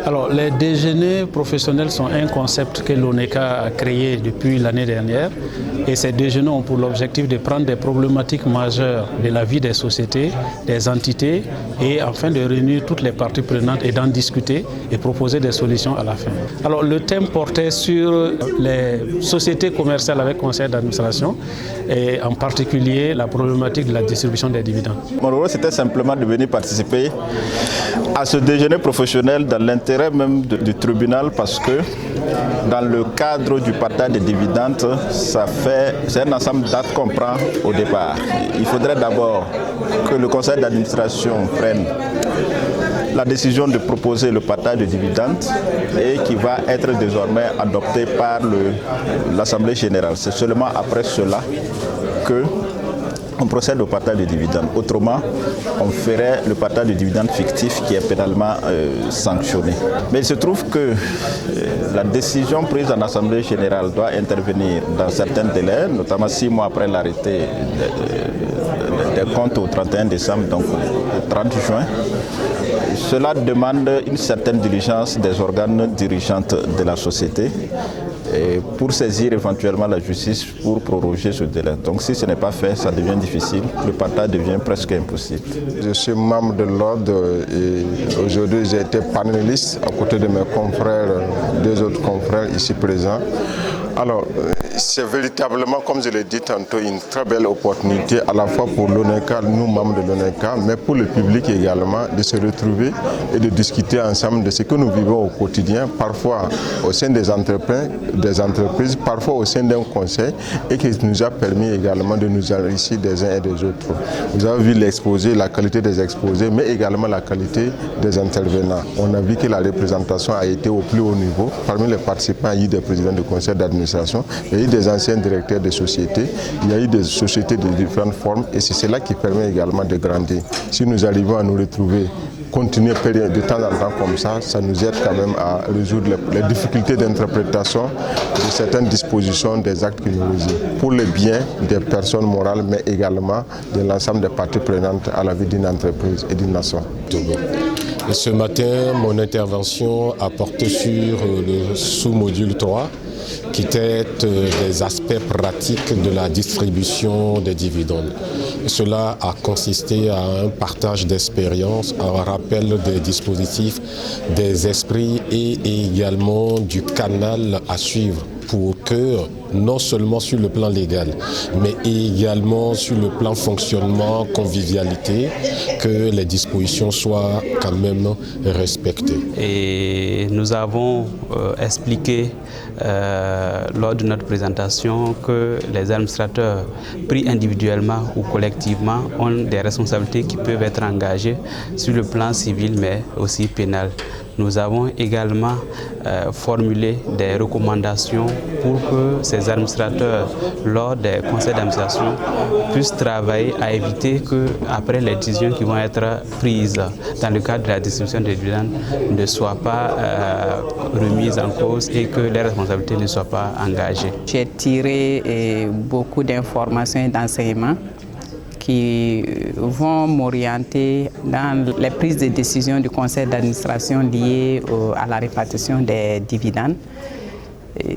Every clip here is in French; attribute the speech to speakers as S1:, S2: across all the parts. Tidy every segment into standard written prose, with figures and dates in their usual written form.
S1: Alors, les déjeuners professionnels sont un concept que l'ONECA a créé depuis l'année dernière. Et ces déjeuners ont pour l'objectif de prendre des problématiques majeures de la vie des sociétés, des entités, et enfin de réunir toutes les parties prenantes et d'en discuter et proposer des solutions à la fin. Alors, le thème portait sur les sociétés commerciales avec conseil d'administration et en particulier la problématique de la distribution des dividendes.
S2: Mon rôle, c'était simplement de venir participer à ce déjeuner professionnel dans l'intérêt même du tribunal, parce que dans le cadre du partage des dividendes, c'est un ensemble d'actes qu'on prend au départ. Il faudrait d'abord que le conseil d'administration prenne la décision de proposer le partage de dividendes et qui va être désormais adopté par l'Assemblée générale. C'est seulement après cela qu'on procède au partage de dividendes. Autrement, on ferait le partage de dividendes fictif qui est pénalement sanctionné. Mais il se trouve que la décision prise en Assemblée générale doit intervenir dans certains délais, notamment 6 mois après l'arrêté des comptes au 31 décembre, donc au 30 juin. Cela demande une certaine diligence des organes dirigeants de la société et pour saisir éventuellement la justice pour proroger ce délai. Donc si ce n'est pas fait, ça devient difficile, le partage devient presque impossible.
S3: Je suis membre de l'ordre et aujourd'hui j'ai été panéliste à côté de mes confrères, 2 autres confrères ici présents. Alors, c'est véritablement, comme je l'ai dit tantôt, une très belle opportunité à la fois pour l'ONECA, nous membres de l'ONECA, mais pour le public également, de se retrouver et de discuter ensemble de ce que nous vivons au quotidien, parfois au sein des entreprises, parfois au sein d'un conseil, et qui nous a permis également de nous enrichir des uns et des autres. Vous avez vu l'exposé, la qualité des exposés, mais également la qualité des intervenants. On a vu que la représentation a été au plus haut niveau. Parmi les participants, il y a eu des présidents de conseil d'administration, il y a eu des anciens directeurs de sociétés, il y a eu des sociétés de différentes formes, et c'est cela qui permet également de grandir. Si nous arrivons à nous retrouver, continuer de temps en temps comme ça, ça nous aide quand même à résoudre les difficultés d'interprétation de certaines dispositions des actes que nous faisons, pour le bien des personnes morales, mais également de l'ensemble des parties prenantes à la vie d'une entreprise et d'une nation.
S4: Et ce matin, mon intervention a porté sur le sous-module 3, qui traite des aspects pratiques de la distribution des dividendes. Cela a consisté à un partage d'expériences, un rappel des dispositifs, des esprits et également du canal à suivre pour que, non seulement sur le plan légal, mais également sur le plan fonctionnement, convivialité, que les dispositions soient quand même respectées.
S5: Et nous avons expliqué lors de notre présentation que les administrateurs pris individuellement ou collectivement ont des responsabilités qui peuvent être engagées sur le plan civil mais aussi pénal. Nous avons également formulé des recommandations pour que ces administrateurs, lors des conseils d'administration, puissent travailler à éviter que, après les décisions qui vont être prises dans le cadre de la distribution des dividendes, ne soient pas remises en cause et que les responsabilités ne soient pas engagées.
S6: J'ai tiré beaucoup d'informations et d'enseignements qui vont m'orienter dans les prises de décision du conseil d'administration liées à la répartition des dividendes.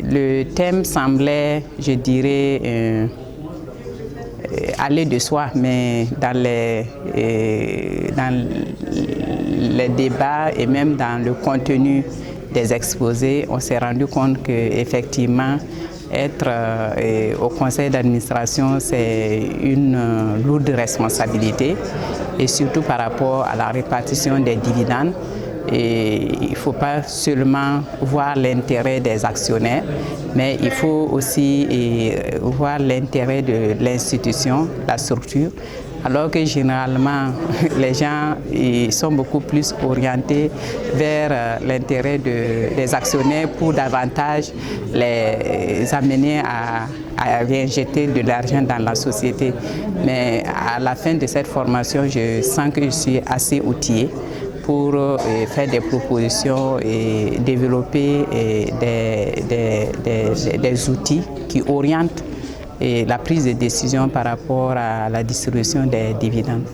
S6: Le thème semblait, je dirais, aller de soi, mais dans les débats et même dans le contenu des exposés, on s'est rendu compte qu'effectivement, être au conseil d'administration, c'est une lourde responsabilité, et surtout par rapport à la répartition des dividendes. Et il ne faut pas seulement voir l'intérêt des actionnaires, mais il faut aussi voir l'intérêt de l'institution, la structure, alors que généralement les gens sont beaucoup plus orientés vers l'intérêt des actionnaires pour davantage les amener à réinjecter de l'argent dans la société. Mais à la fin de cette formation, je sens que je suis assez outillée pour faire des propositions et développer des outils qui orientent la prise de décision par rapport à la distribution des dividendes.